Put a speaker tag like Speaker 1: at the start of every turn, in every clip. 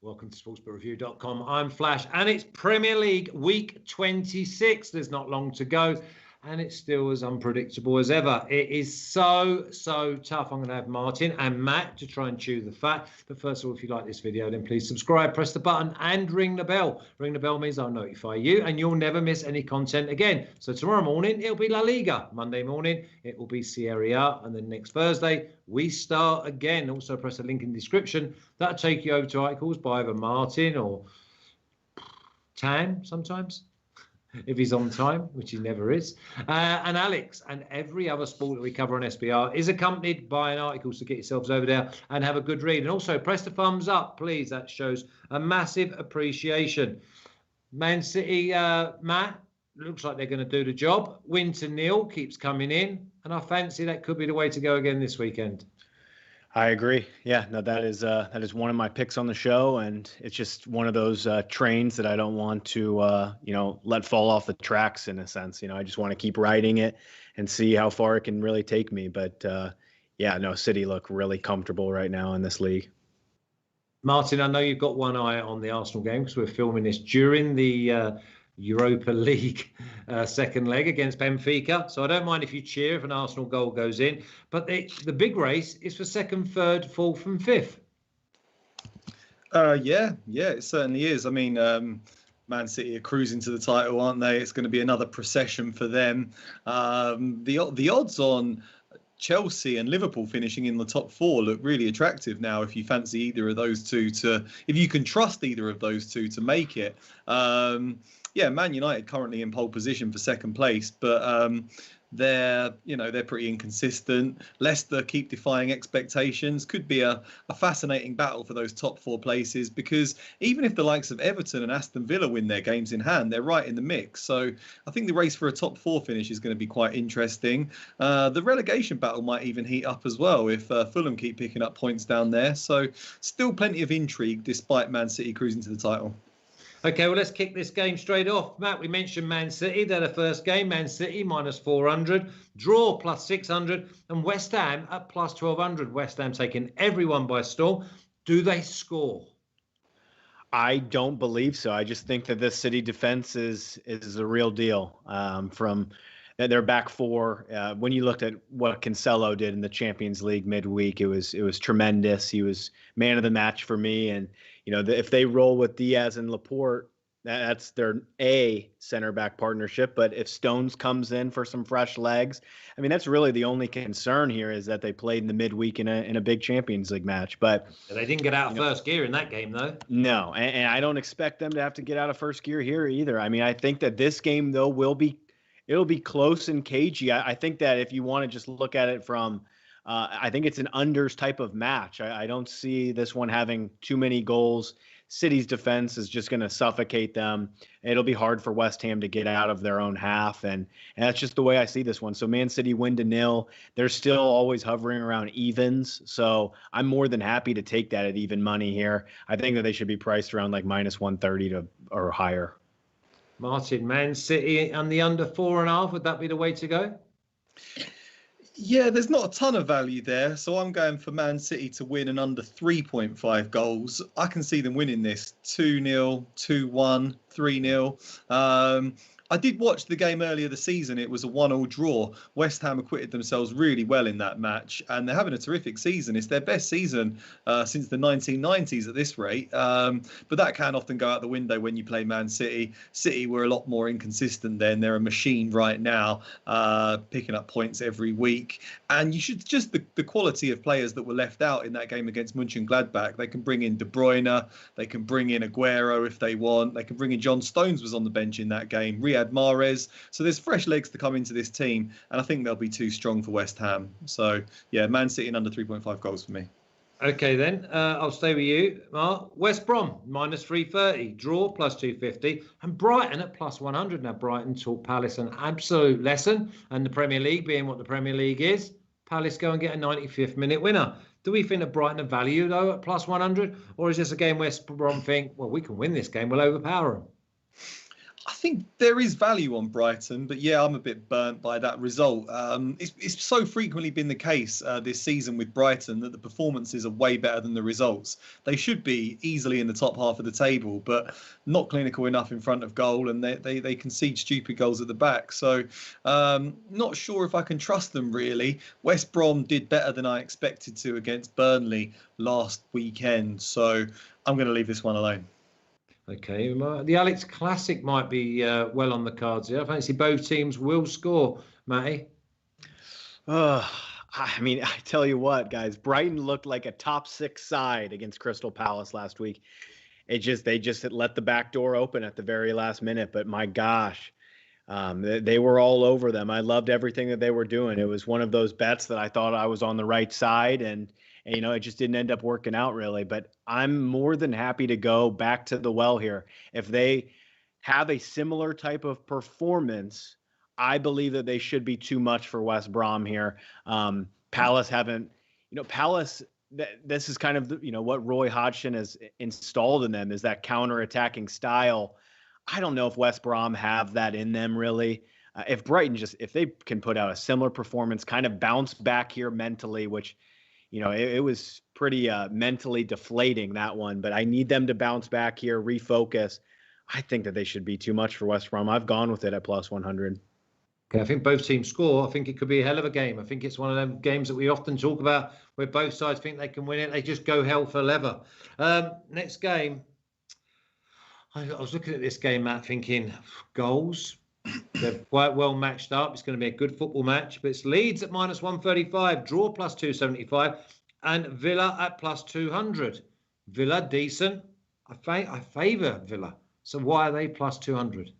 Speaker 1: Welcome to sportsbookreview.com. I'm Flash, and it's Premier League week 26. There's not long to go, and it's still as unpredictable as ever. It is so tough. I'm going to have Martin and Matt to try and chew the fat. But first of all, if you like this video, then please subscribe, press the button, and ring the bell. Ring the bell means I'll notify you, and you'll never miss any content again. So tomorrow morning, it'll be La Liga. Monday morning, it will be Serie A. And then next Thursday, we start again. Also, press a link in the description. That'll take you over to articles by either Martin or Tan sometimes, if he's on time, which he never is, and Alex. And every other sport that we cover on SBR is accompanied by an article, so get yourselves over there and have a good read. And also press the thumbs up, please. That shows a massive appreciation. Man City, Matt, looks like they're going to do the job. Win to nil keeps coming in, and I fancy that could be the way to go again this weekend.
Speaker 2: I agree. Yeah, no, that is one of my picks on the show, and it's just one of those trains that I don't want to let fall off the tracks in a sense. I just want to keep riding it and see how far it can really take me. But City look really comfortable right now in this league.
Speaker 1: Martin, I know you've got one eye on the Arsenal game because we're filming this during the Europa League second leg against Benfica. So I don't mind if you cheer if an Arsenal goal goes in. But the big race is for second, third, fourth and fifth.
Speaker 3: Yeah, it certainly is. I mean, Man City are cruising to the title, aren't they? It's going to be another procession for them. The odds on Chelsea and Liverpool finishing in the top four look really attractive now. If you fancy either of those two if you can trust either of those two to make it. Man United currently in pole position for second place, but they're pretty inconsistent. Leicester keep defying expectations. Could be a fascinating battle for those top four places, because even if the likes of Everton and Aston Villa win their games in hand, they're right in the mix. So I think the race for a top four finish is going to be quite interesting. The relegation battle might even heat up as well if Fulham keep picking up points down there. So still plenty of intrigue despite Man City cruising to the title.
Speaker 1: Okay, well, let's kick this game straight off. Matt, we mentioned Man City. They're the first game. Man City minus 400, draw plus 600, and West Ham at plus 1200. West Ham taking everyone by storm. Do they score?
Speaker 2: I don't believe so. I just think that this City defense is a real deal. From their back four, when you looked at what Cancelo did in the Champions League midweek, it was tremendous. He was man of the match for me, and if they roll with Diaz and Laporte, that's their center back partnership. But if Stones comes in for some fresh legs, I mean, that's really the only concern here, is that they played in the midweek in a big Champions League match. But
Speaker 1: they didn't get out of first gear in that game, though.
Speaker 2: No, and I don't expect them to have to get out of first gear here either. I mean, I think that this game, though, it'll be close and cagey. I think that if you want to just look at it from I think it's an unders type of match. I don't see this one having too many goals. City's defense is just going to suffocate them. It'll be hard for West Ham to get out of their own half, and that's just the way I see this one. So Man City win to nil. They're still always hovering around evens, so I'm more than happy to take that at even money here. I think that they should be priced around like minus 130 or higher.
Speaker 1: Martin, Man City and the under 4.5, would that be the way to go?
Speaker 3: Yeah, there's not a ton of value there, so I'm going for Man City to win an under 3.5 goals. I can see them winning this 2-0, 2-1, 3-0. I did watch the game earlier this season. It was a 1-1 draw. West Ham acquitted themselves really well in that match, and they're having a terrific season. It's their best season since the 1990s at this rate. But that can often go out the window when you play Man City. City were a lot more inconsistent then. They're a machine right now, picking up points every week. And you should just the quality of players that were left out in that game against Mönchengladbach. They can bring in De Bruyne. They can bring in Aguero if they want. They can bring in John Stones was on the bench in that game. Riyad Mahrez. So there's fresh legs to come into this team, and I think they'll be too strong for West Ham. So yeah, Man City and under 3.5 goals for me.
Speaker 1: Okay then, I'll stay with you, Mark. West Brom minus 330, draw plus 250, and Brighton at plus 100. Now Brighton taught Palace an absolute lesson, and the Premier League being what the Premier League is, Palace go and get a 95th minute winner. Do we think that Brighton are value though at plus 100, or is this a game where Brom think, well, we can win this game, we'll overpower them?
Speaker 3: I think there is value on Brighton, but yeah, I'm a bit burnt by that result. It's so frequently been the case this season with Brighton that the performances are way better than the results. They should be easily in the top half of the table, but not clinical enough in front of goal, and they concede stupid goals at the back. So not sure if I can trust them, really. West Brom did better than I expected to against Burnley last weekend, so I'm going to leave this one alone.
Speaker 1: Okay, the Alex Classic might be well on the cards here. I fancy both teams will score, Matty.
Speaker 2: I mean, I tell you what, guys, Brighton looked like a top 6 side against Crystal Palace last week. They just let the back door open at the very last minute. But my gosh, they were all over them. I loved everything that they were doing. It was one of those bets that I thought I was on the right side, and it just didn't end up working out really. But I'm more than happy to go back to the well here. If they have a similar type of performance, I believe that they should be too much for West Brom here. Palace haven't, Palace, this is kind of, what Roy Hodgson has installed in them is that counter-attacking style. I don't know if West Brom have that in them really. If Brighton if they can put out a similar performance, kind of bounce back here mentally, which, it was pretty mentally deflating, that one. But I need them to bounce back here, refocus. I think that they should be too much for West Brom. I've gone with it at plus 100.
Speaker 1: Okay, I think both teams score. I think it could be a hell of a game. I think it's one of them games that we often talk about where both sides think they can win it. They just go hell for leather. Next game. I was looking at this game, Matt, thinking goals. They're quite well matched up. It's going to be a good football match. But it's Leeds at minus 135, draw plus 275, and Villa at plus 200. Villa, decent. I favour Villa. So why are they plus 200?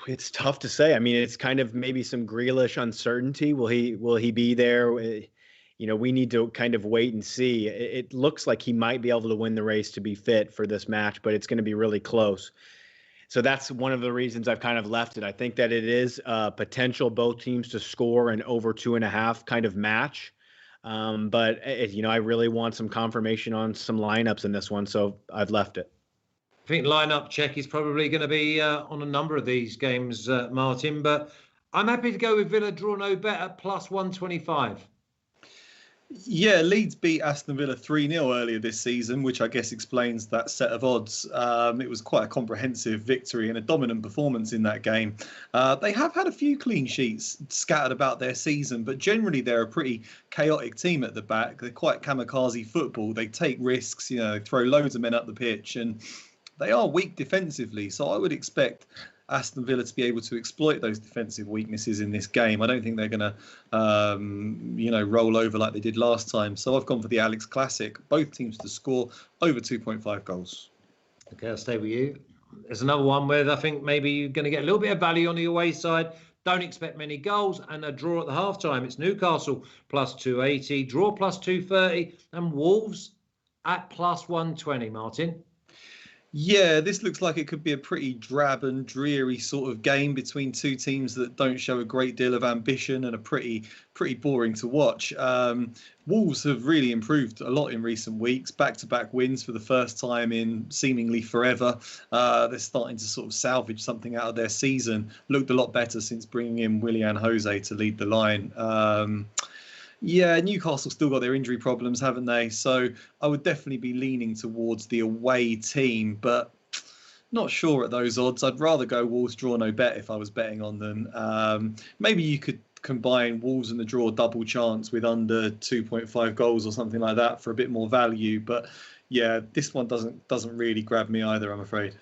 Speaker 2: It's tough to say. I mean, it's kind of maybe some Grealish uncertainty. Will he be there? We need to kind of wait and see. It looks like he might be able to win the race to be fit for this match, but it's going to be really close. So that's one of the reasons I've kind of left it. I think that it is potential both teams to score an over 2.5 kind of match. But I really want some confirmation on some lineups in this one, so I've left it.
Speaker 1: I think lineup check is probably going to be on a number of these games, Martin. But I'm happy to go with Villa draw no bet at plus 125.
Speaker 3: Yeah, Leeds beat Aston Villa 3-0 earlier this season, which I guess explains that set of odds. It was quite a comprehensive victory and a dominant performance in that game. They have had a few clean sheets scattered about their season, but generally they're a pretty chaotic team at the back. They're quite kamikaze football. They take risks, they throw loads of men up the pitch, and they are weak defensively. So I would expect Aston Villa to be able to exploit those defensive weaknesses in this game. I don't think they're going to, roll over like they did last time. So I've gone for the Alex Classic. Both teams to score over 2.5 goals.
Speaker 1: Okay, I'll stay with you. There's another one where I think maybe you're going to get a little bit of value on the away side. Don't expect many goals and a draw at the halftime. It's Newcastle plus 280, draw plus 230, and Wolves at plus 120, Martin.
Speaker 3: Yeah, this looks like it could be a pretty drab and dreary sort of game between two teams that don't show a great deal of ambition and are pretty boring to watch. Wolves have really improved a lot in recent weeks, back-to-back wins for the first time in seemingly forever. They're starting to sort of salvage something out of their season. Looked a lot better since bringing in Willian Jose to lead the line. Yeah, Newcastle still got their injury problems, haven't they? So I would definitely be leaning towards the away team, but not sure at those odds. I'd rather go Wolves draw no bet if I was betting on them. Maybe you could combine Wolves and the draw double chance with under 2.5 goals or something like that for a bit more value. But yeah, this one doesn't really grab me either, I'm afraid.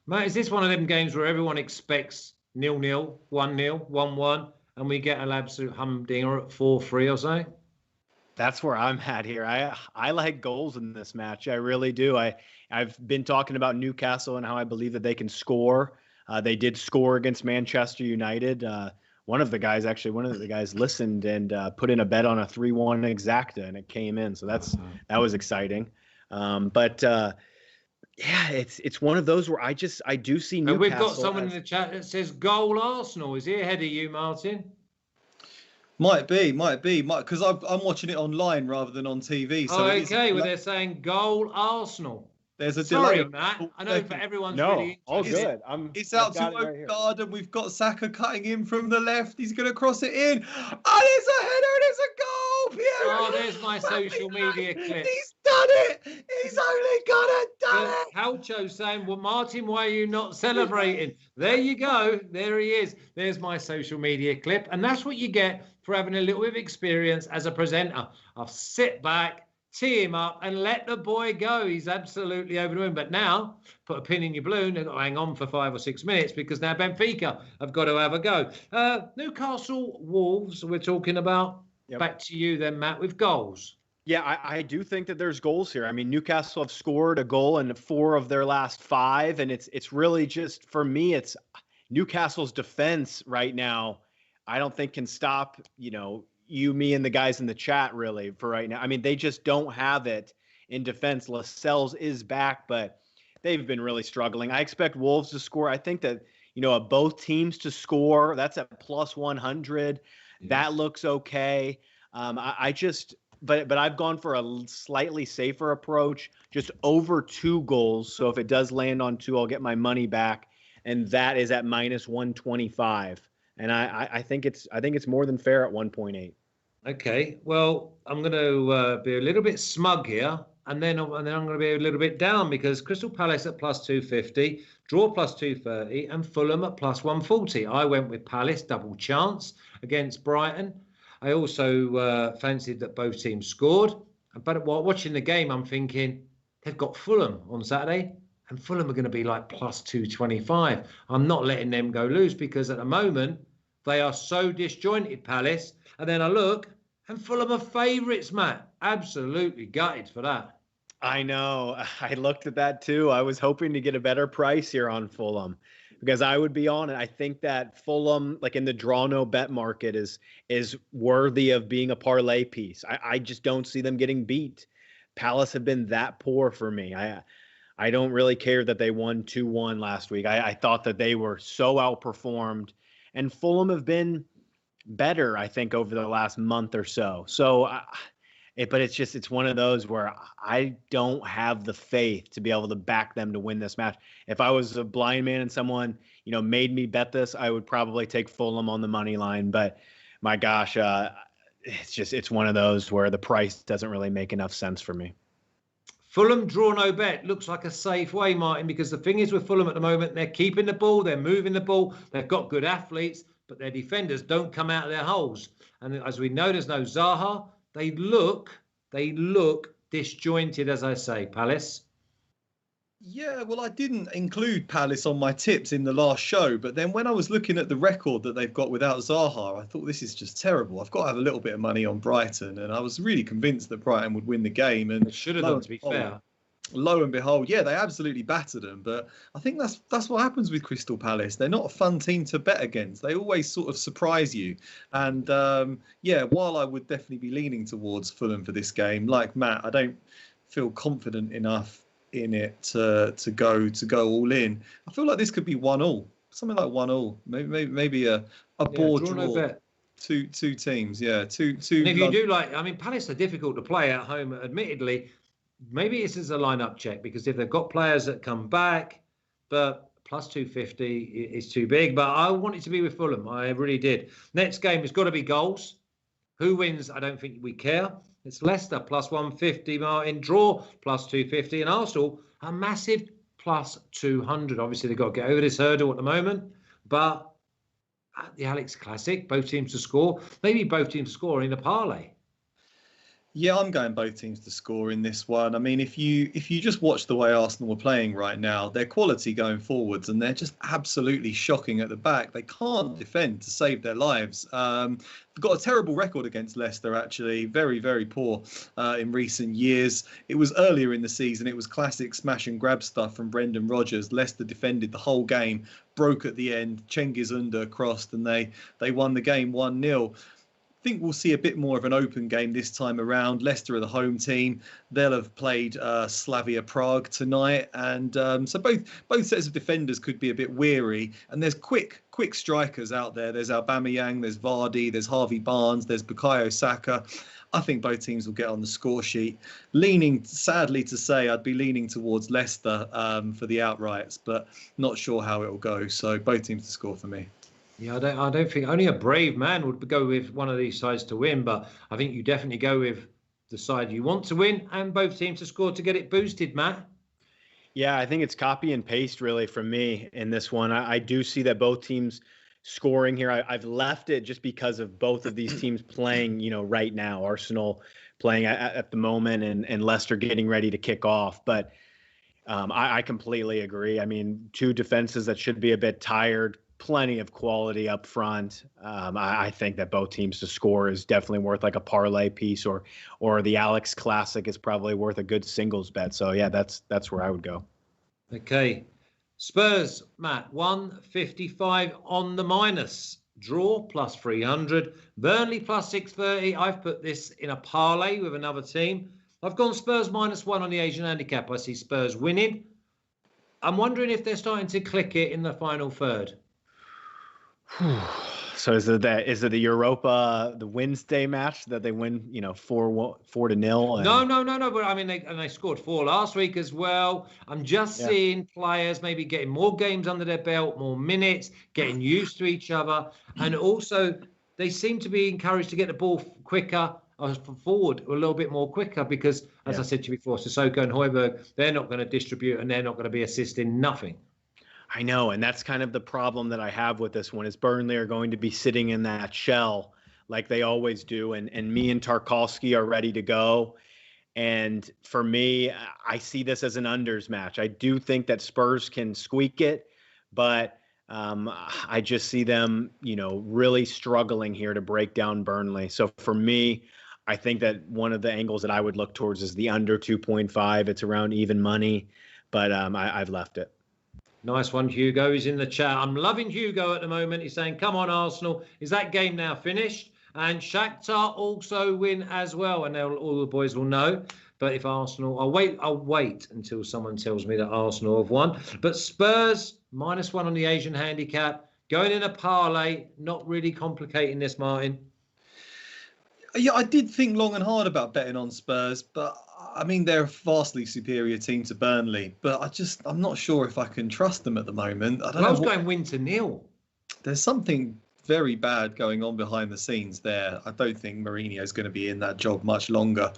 Speaker 1: Matt, is this one of them games where everyone expects 0-0, 1-0, 1-1? And we get an absolute humdinger at 4-3 or something?
Speaker 2: That's where I'm at here. I like goals in this match. I really do. I've been talking about Newcastle and how I believe that they can score. They did score against Manchester United. One of the guys listened and put in a bet on a 3-1 exacta, and it came in. So that was exciting. Yeah, it's one of those where I do see Newcastle.
Speaker 1: And we've got someone in the chat that says goal Arsenal. Is he ahead of you, Martin?
Speaker 3: Might be, because I'm watching it online rather than on TV. So
Speaker 1: okay. Well, they're saying goal Arsenal.
Speaker 3: There's a
Speaker 1: Sorry,
Speaker 3: delay.
Speaker 1: Matt. I know for everyone's
Speaker 2: No,
Speaker 1: really
Speaker 2: all
Speaker 1: interested.
Speaker 2: good.
Speaker 3: It's
Speaker 2: I've
Speaker 3: out to
Speaker 2: got it right here.
Speaker 3: Odegaard, and we've got Saka cutting in from the left. He's going to cross it in. And it's a header, and it's a goal. Pierre.
Speaker 1: Oh, there's my social media clip.
Speaker 3: He's done it. He's only got it. Done it.
Speaker 1: Calcio saying, well, Martin, why are you not celebrating? There you go. There he is. There's my social media clip. And that's what you get for having a little bit of experience as a presenter. I'll sit back, tee him up, and let the boy go. He's absolutely over the moon. But now, put a pin in your balloon. They've got to hang on for 5 or 6 minutes because now Benfica have got to have a go. Newcastle Wolves, we're talking about. Yep. Back to you then, Matt, with goals.
Speaker 2: Yeah, I do think that there's goals here. I mean, Newcastle have scored a goal in 4 of their last 5, and it's really just, for me, it's Newcastle's defense right now. I don't think can stop, you, me, and the guys in the chat really for right now. I mean, they just don't have it in defense. Lascelles is back, but they've been really struggling. I expect Wolves to score. I think that, both teams to score, that's at plus 100. Yeah. That looks okay. But I've gone for a slightly safer approach, just over 2 goals. So if it does land on 2, I'll get my money back. And that is at minus 125. And I think it's more than fair at 1.8.
Speaker 1: Okay, well, I'm going to be a little bit smug here, and then I'm going to be a little bit down because Crystal Palace at plus 250, draw plus 230, and Fulham at plus 140. I went with Palace double chance against Brighton. I also fancied that both teams scored, but while watching the game, I'm thinking they've got Fulham on Saturday. And Fulham are going to be like plus 225. I'm not letting them go loose because at the moment, they are so disjointed, Palace. And then I look, and Fulham are favourites, Matt. Absolutely gutted for that.
Speaker 2: I know. I looked at that too. I was hoping to get a better price here on Fulham because I would be on it. I think that Fulham, like in the draw no bet market, is worthy of being a parlay piece. I just don't see them getting beat. Palace have been that poor for me. I don't really care that they won 2-1 last week. I thought that they were so outperformed, and Fulham have been better, I think, over the last month or so. But it's one of those where I don't have the faith to be able to back them to win this match. If I was a blind man and someone, made me bet this, I would probably take Fulham on the money line. But my gosh, it's one of those where the price doesn't really make enough sense for me.
Speaker 1: Fulham draw no bet looks like a safe way, Martin, because the thing is with Fulham at the moment, they're keeping the ball, they're moving the ball, they've got good athletes, but their defenders don't come out of their holes. And as we know, there's no Zaha. They look disjointed, as I say, Palace.
Speaker 3: Yeah, well, I didn't include Palace on my tips in the last show, but then when I was looking at the record that they've got without Zaha, I thought this is just terrible. I've got to have a little bit of money on Brighton, and I was really convinced that Brighton would win the game. And
Speaker 1: it should have done, to be fair.
Speaker 3: Lo and behold, yeah, they absolutely battered them. But I think that's what happens with Crystal Palace. They're not a fun team to bet against. They always sort of surprise you. And while I would definitely be leaning towards Fulham for this game, like Matt, I don't feel confident enough in it to go all in. I feel like this could be 1-1, something like 1-1, maybe a board draw. No bet. Two teams, yeah, two.
Speaker 1: And if you do Palace are difficult to play at home, admittedly. Maybe this is a lineup check because if they've got players that come back, but plus 250 is too big. But I wanted to be with Fulham. I really did. Next game has got to be goals. Who wins? I don't think we care. It's Leicester plus 150, Martin. Draw plus 250. And Arsenal, a massive plus 200. Obviously, they've got to get over this hurdle at the moment. But at the Alex Classic, both teams to score. Maybe both teams to score in a parlay.
Speaker 3: Yeah, I'm going both teams to score in this one. I mean, if you just watch the way Arsenal are playing right now, their quality going forwards, and they're just absolutely shocking at the back. They can't defend to save their lives. They've got a terrible record against Leicester, actually. Very, very poor in recent years. It was earlier in the season. It was classic smash and grab stuff from Brendan Rodgers. Leicester defended the whole game, broke at the end. Cengiz Under crossed, and they won the game 1-0. think we'll see a bit more of an open game this time around. Leicester are the home team. They'll have played Slavia Prague tonight, and so both sets of defenders could be a bit weary. And there's quick strikers out there. There's Aubameyang, there's Vardy, there's Harvey Barnes, there's Bukayo Saka. I think both teams will get on the score sheet. Sadly to say, I'd be leaning towards Leicester for the outrights, but not sure how it will go. So both teams to score for me.
Speaker 1: Yeah, I don't think only a brave man would go with one of these sides to win, but I think you definitely go with the side you want to win and both teams to score to get it boosted, Matt.
Speaker 2: Yeah, I think it's copy and paste really from me in this one. I do see that both teams scoring here. I've left it just because of both of these teams playing, right now. Arsenal playing at the moment and Leicester getting ready to kick off. But I completely agree. I mean, two defenses that should be a bit tired, plenty of quality up front. I think that both teams to score is definitely worth like a parlay piece, or the Alex Classic is probably worth a good singles bet. So yeah, that's where I would go.
Speaker 1: Okay. Spurs, Matt, 155 on the minus. Draw plus 300. Burnley plus 630. I've put this in a parlay with another team. I've gone Spurs -1 on the Asian handicap. I see Spurs winning. I'm wondering if they're starting to click it in the final third.
Speaker 2: So is it the Europa, the Wednesday match that they win, 4-0?
Speaker 1: No. But I mean, they scored 4 last week as well. I'm just seeing players maybe getting more games under their belt, more minutes, getting used to each other, and also they seem to be encouraged to get the ball quicker forward a little bit more quicker because, as I said to you before, Sissoko and Højbjerg, they're not going to distribute and they're not going to be assisting nothing.
Speaker 2: I know, and that's kind of the problem that I have with this one is Burnley are going to be sitting in that shell like they always do, and me and Tarkowski are ready to go. And for me, I see this as an unders match. I do think that Spurs can squeak it, but I just see them, really struggling here to break down Burnley. So for me, I think that one of the angles that I would look towards is the under 2.5. It's around even money, but I've left it.
Speaker 1: Nice one, Hugo. He's in the chat. I'm loving Hugo at the moment. He's saying, come on, Arsenal. Is that game now finished? And Shakhtar also win as well. And all the boys will know. But if Arsenal, I'll wait until someone tells me that Arsenal have won. But Spurs, -1 on the Asian handicap. Going in a parlay, not really complicating this, Martin.
Speaker 3: Yeah, I did think long and hard about betting on Spurs, but I mean, they're a vastly superior team to Burnley, but I'm not sure if I can trust them at the moment. I was
Speaker 1: going win to nil.
Speaker 3: There's something very bad going on behind the scenes there. I don't think Mourinho's going to be in that job much longer.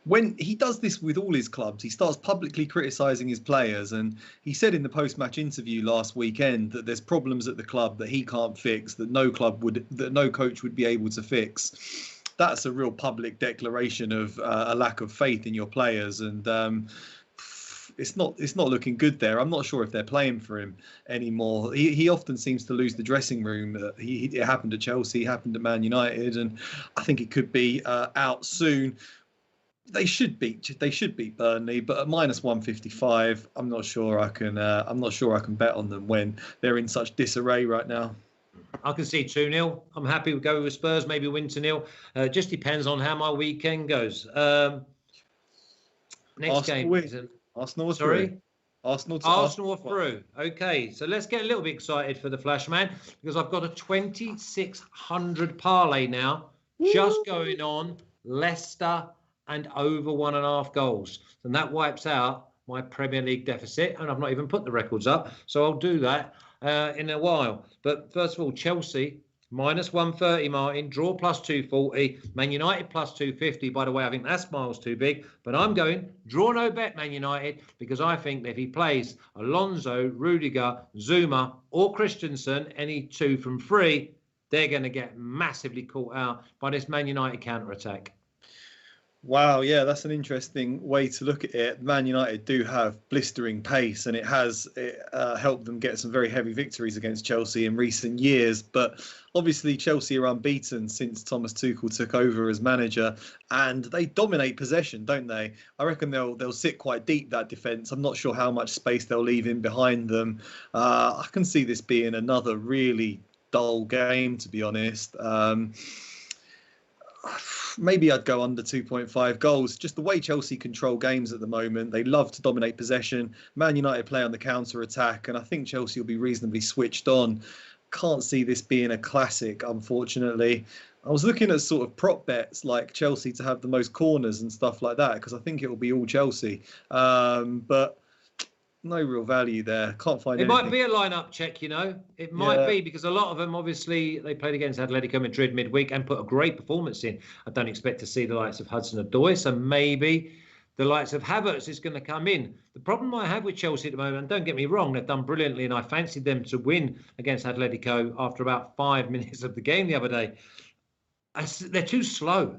Speaker 3: When he does this with all his clubs, he starts publicly criticising his players, and he said in the post-match interview last weekend that there's problems at the club that he can't fix, that no coach would be able to fix. That's a real public declaration of a lack of faith in your players, and it's not looking good there. I'm not sure if they're playing for him anymore. He often seems to lose the dressing room. It happened at Chelsea, it happened at Man United, and I think it could be out soon. They should beat Burnley, but at -155, I'm not sure I can bet on them when they're in such disarray right now.
Speaker 1: I can see 2-0. I'm happy to go with Spurs, maybe win 2-0. Just depends on how my weekend goes. Next game.
Speaker 3: Arsenal are
Speaker 1: sorry?
Speaker 3: through. Arsenal
Speaker 1: are through. Okay, so let's get a little bit excited for the Flash Man because I've got a 2,600 parlay now. Woo! Just going on Leicester and over 1.5 goals. And that wipes out my Premier League deficit. And I've not even put the records up. So I'll do that in a while. But first of all, Chelsea -130, Martin. Draw +240. Man United +250. By the way, I think that's miles too big. But I'm going draw no bet Man United because I think that if he plays Alonso, Rudiger, Zuma or Christensen, any 2 from 3, they're going to get massively caught out by this Man United counter-attack.
Speaker 3: Wow, yeah, that's an interesting way to look at it. Man United do have blistering pace, and it has helped them get some very heavy victories against Chelsea in recent years. But obviously, Chelsea are unbeaten since Thomas Tuchel took over as manager, and they dominate possession, don't they? I reckon they'll sit quite deep, that defence. I'm not sure how much space they'll leave in behind them. I can see this being another really dull game, to be honest. maybe I'd go under 2.5 goals. Just the way Chelsea control games at the moment, they love to dominate possession. Man United play on the counter attack, and I think Chelsea will be reasonably switched on. Can't see this being a classic, unfortunately. I was looking at sort of prop bets like Chelsea to have the most corners and stuff like that, because I think it will be all Chelsea. But no real value there. Can't find anything.
Speaker 1: It might be a lineup check, you know. It might be, because a lot of them, obviously, they played against Atletico Madrid midweek and put a great performance in. I don't expect to see the likes of Hudson-Odoi, so maybe the likes of Havertz is going to come in. The problem I have with Chelsea at the moment, and don't get me wrong, they've done brilliantly, and I fancied them to win against Atletico after about 5 minutes of the game the other day. They're too slow.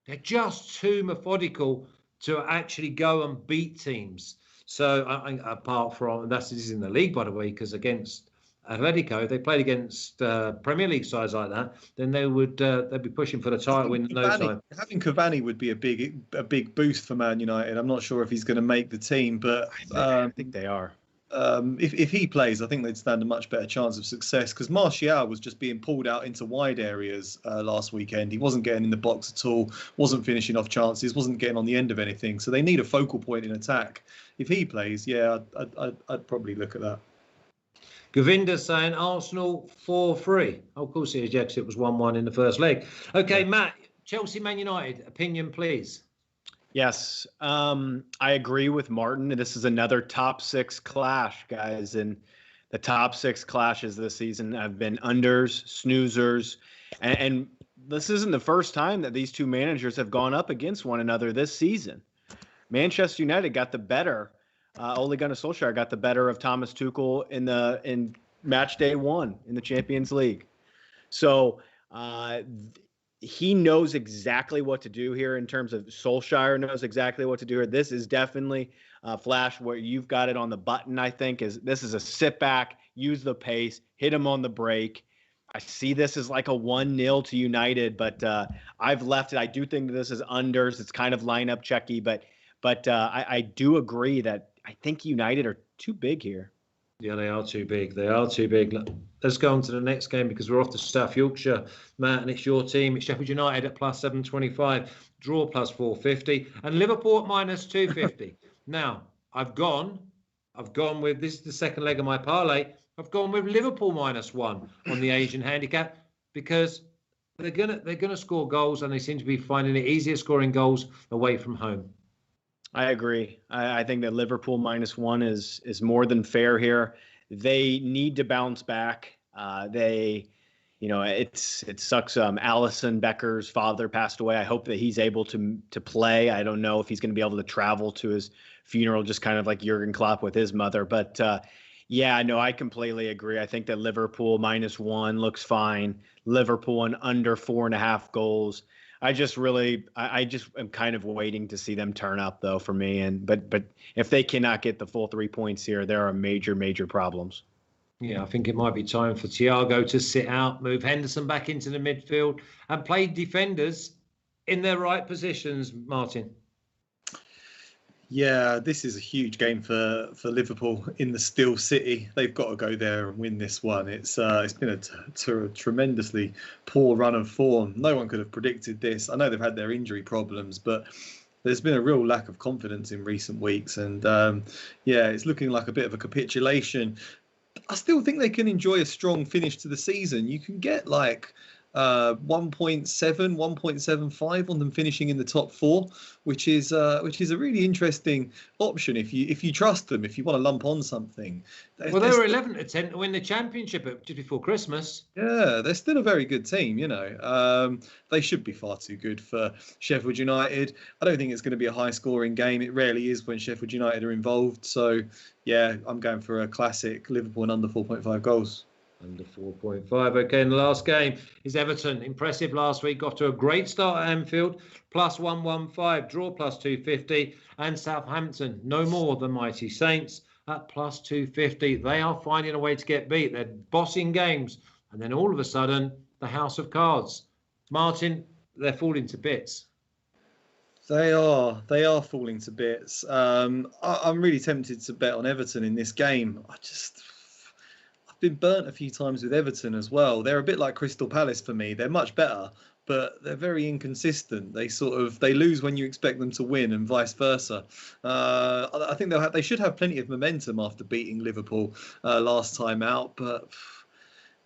Speaker 1: They're just too methodical to actually go and beat teams. So apart from, this is in the league, by the way, because against Atletico, if they played against Premier League sides like that, then they'd be pushing for the title in no time.
Speaker 3: Having Cavani would be a big boost for Man United. I'm not sure if he's going to make the team, but
Speaker 2: I think they are.
Speaker 3: If he plays, I think they'd stand a much better chance of success, because Martial was just being pulled out into wide areas last weekend. He wasn't getting in the box at all, wasn't finishing off chances, wasn't getting on the end of anything. So they need a focal point in attack. If he plays, I'd probably look at that.
Speaker 1: Govinda saying Arsenal 4-3. Oh, of course it is, yes, it was 1-1 in the first leg. Okay, Matt, Chelsea Man United, opinion, please.
Speaker 2: Yes, I agree with Martin. This is another top 6 clash, guys. And the top 6 clashes this season have been unders, snoozers. And this isn't the first time that these two managers have gone up against one another this season. Manchester United got the better. Ole Gunnar Solskjaer got the better of Thomas Tuchel in match day 1 in the Champions League. So he knows exactly what to do here in terms of Solskjaer knows exactly what to do here. This is definitely Flash, where you've got it on the button, I think, this is a sit back, use the pace, hit him on the break. I see this as like a 1-0 to United, but I've left it. I do think that this is unders. It's kind of lineup checky, but I do agree that I think United are too big here.
Speaker 1: Yeah, they are too big. They are too big. Let's go on to the next game, because we're off to South Yorkshire, Matt, and it's your team. It's Sheffield United at plus 725, draw plus 450, and Liverpool at minus 250. Now, I've gone with, this is the second leg of my parlay, I've gone with Liverpool -1 on the Asian handicap, because they're gonna score goals, and they seem to be finding it easier scoring goals away from home.
Speaker 2: I agree. I think that Liverpool -1 is more than fair here. They need to bounce back. It sucks. Alisson Becker's father passed away. I hope that he's able to play. I don't know if he's going to be able to travel to his funeral, just kind of like Jurgen Klopp with his mother. But I completely agree. I think that Liverpool -1 looks fine. Liverpool and under 4.5 goals. I just am kind of waiting to see them turn up, though, for me. But if they cannot get the full 3 points here, there are major problems.
Speaker 1: Yeah, I think it might be time for Thiago to sit out, move Henderson back into the midfield, and play defenders in their right positions, Martin.
Speaker 3: Yeah, this is a huge game for Liverpool in the Steel City. They've got to go there and win this one. It's been a tremendously poor run of form. No one could have predicted this. I know they've had their injury problems, but there's been a real lack of confidence in recent weeks. And it's looking like a bit of a capitulation. I still think they can enjoy a strong finish to the season. You can get like 1.7, 1.75 on them finishing in the top 4, which is a really interesting option if you trust them, if you want to lump on something.
Speaker 1: They were 11 to 10 to win the championship just before Christmas.
Speaker 3: Yeah, they're still a very good team, They should be far too good for Sheffield United. I don't think it's going to be a high-scoring game. It rarely is when Sheffield United are involved. So, yeah, I'm going for a classic Liverpool and under 4.5 goals.
Speaker 1: Under 4.5. Okay, and the last game is Everton. Impressive last week. Got to a great start at Anfield. Plus 115. Draw plus 250. And Southampton, no more than Mighty Saints, at plus 250. They are finding a way to get beat. They're bossing games. And then all of a sudden, the House of Cards. Martin, they're falling to bits.
Speaker 3: They are falling to bits. I'm really tempted to bet on Everton in this game. I've been burnt a few times with Everton as well. They're a bit like Crystal Palace for me. They're much better, but they're very inconsistent. They lose when you expect them to win, and vice versa. I think they should have plenty of momentum after beating Liverpool last time out, but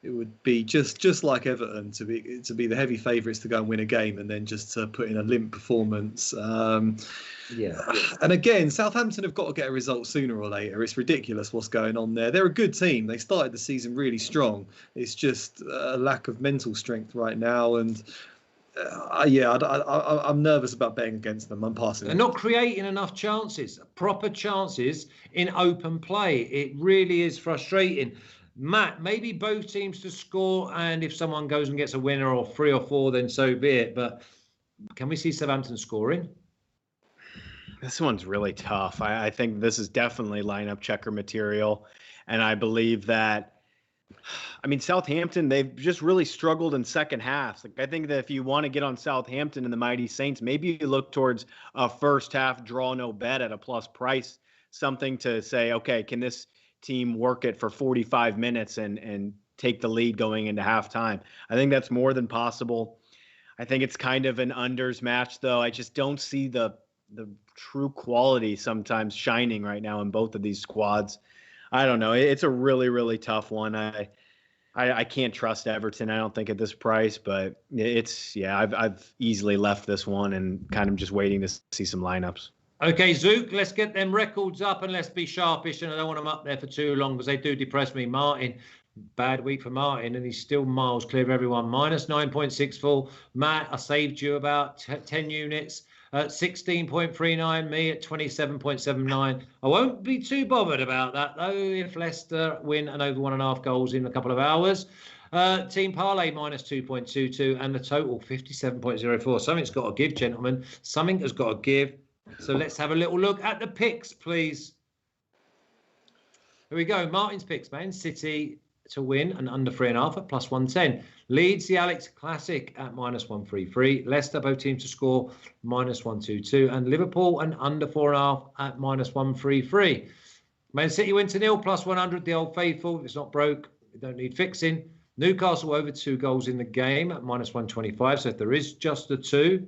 Speaker 3: it would be just like Everton to be the heavy favourites to go and win a game, and then just to put in a limp performance. And again, Southampton have got to get a result sooner or later. It's ridiculous what's going on there. They're a good team. They started the season really strong. It's just a lack of mental strength right now, and I'm nervous about betting against them. I'm passing.
Speaker 1: They're not creating enough chances, proper chances in open play. It really is frustrating. Matt, maybe both teams to score, and if someone goes and gets a winner or 3 or 4, then so be it. But can we see Southampton scoring?
Speaker 2: This one's really tough. I think this is definitely lineup checker material. And I believe that, Southampton, they've just really struggled in second halves. I think that if you want to get on Southampton and the Mighty Saints, maybe you look towards a first half draw no bet at a plus price, something to say, okay, can this team work it for 45 minutes and take the lead going into halftime? I think that's more than possible. I think it's kind of an unders match, though. I just don't see the true quality sometimes shining right now in both of these squads. I don't know. It's a really, really tough one. I can't trust Everton, I don't think, at this price, but I've easily left this one and kind of just waiting to see some lineups.
Speaker 1: Okay, Zook, let's get them records up and let's be sharpish. And I don't want them up there for too long because they do depress me. Martin, bad week for Martin, and he's still miles clear of everyone. Minus 9.64. Matt, I saved you about 10 units. 16.39, me at 27.79. I won't be too bothered about that, though, if Leicester win and over 1.5 goals in a couple of hours. Team parlay minus 2.22 and the total 57.04. Something's got to give, gentlemen. Something has got to give. So let's have a little look at the picks, please. Here we go. Martin's picks, Man City to win and under 3.5 at plus 110. Leeds, the Alex Classic at minus 133. Leicester, both teams to score minus 122. And Liverpool and under 4.5 at minus 133. Man City win to 0 plus 100. The Old Faithful. If it's not broke, we don't need fixing. Newcastle over 2 goals in the game at minus 125. So if there is just a 2,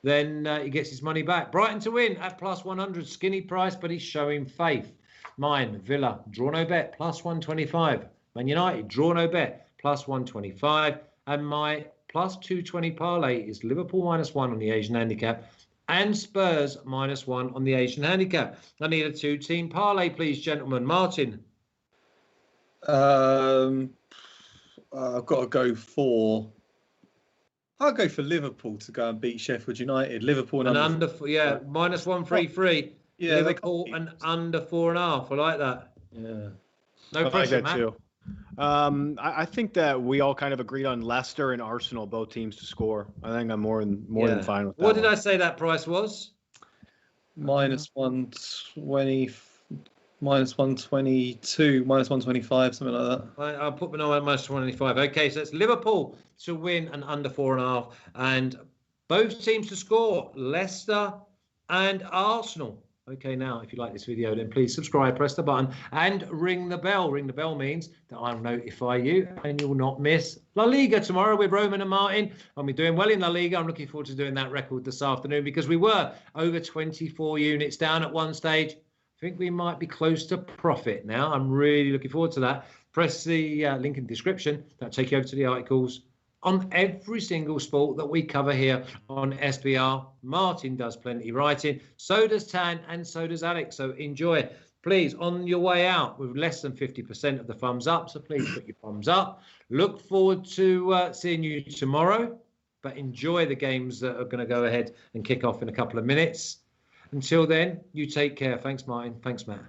Speaker 1: then he gets his money back. Brighton to win at plus 100. Skinny price, but he's showing faith. Mine, Villa, draw no bet, plus 125. Man United, draw no bet, plus 125. And my plus 220 parlay is Liverpool minus 1 on the Asian handicap and Spurs minus 1 on the Asian handicap. I need a 2-team parlay, please, gentlemen. Martin.
Speaker 3: I've got to go for... I'll go for Liverpool to go and beat Sheffield United. Liverpool and
Speaker 1: under minus 133.
Speaker 3: Yeah,
Speaker 1: Liverpool and under 4.5. I like that. Yeah. No pressure,
Speaker 2: I like that too. I think that we all kind of agreed on Leicester and Arsenal, both teams to score. I think I'm more than fine with that.
Speaker 1: What did I say that price was?
Speaker 3: Minus 120, minus 122, minus 125, something like that.
Speaker 1: I'll put my minus 125. Okay, so it's Liverpool to win and under 4.5, and both teams to score, Leicester and Arsenal. Okay, now, if you like this video, then please subscribe, press the button, and ring the bell. Ring the bell means that I'll notify you, and you'll not miss La Liga tomorrow with Roman and Martin. I'll be doing well in La Liga. I'm looking forward to doing that record this afternoon because we were over 24 units down at one stage. I think we might be close to profit now. I'm really looking forward to that. Press the link in the description. That'll take you over to the articles on every single sport that we cover here on SBR. Martin does plenty writing. So does Tan and so does Alex. So enjoy. Please, on your way out, with less than 50% of the thumbs up. So please put your thumbs up. Look forward to seeing you tomorrow. But enjoy the games that are going to go ahead and kick off in a couple of minutes. Until then, you take care. Thanks, Martin. Thanks, Matt.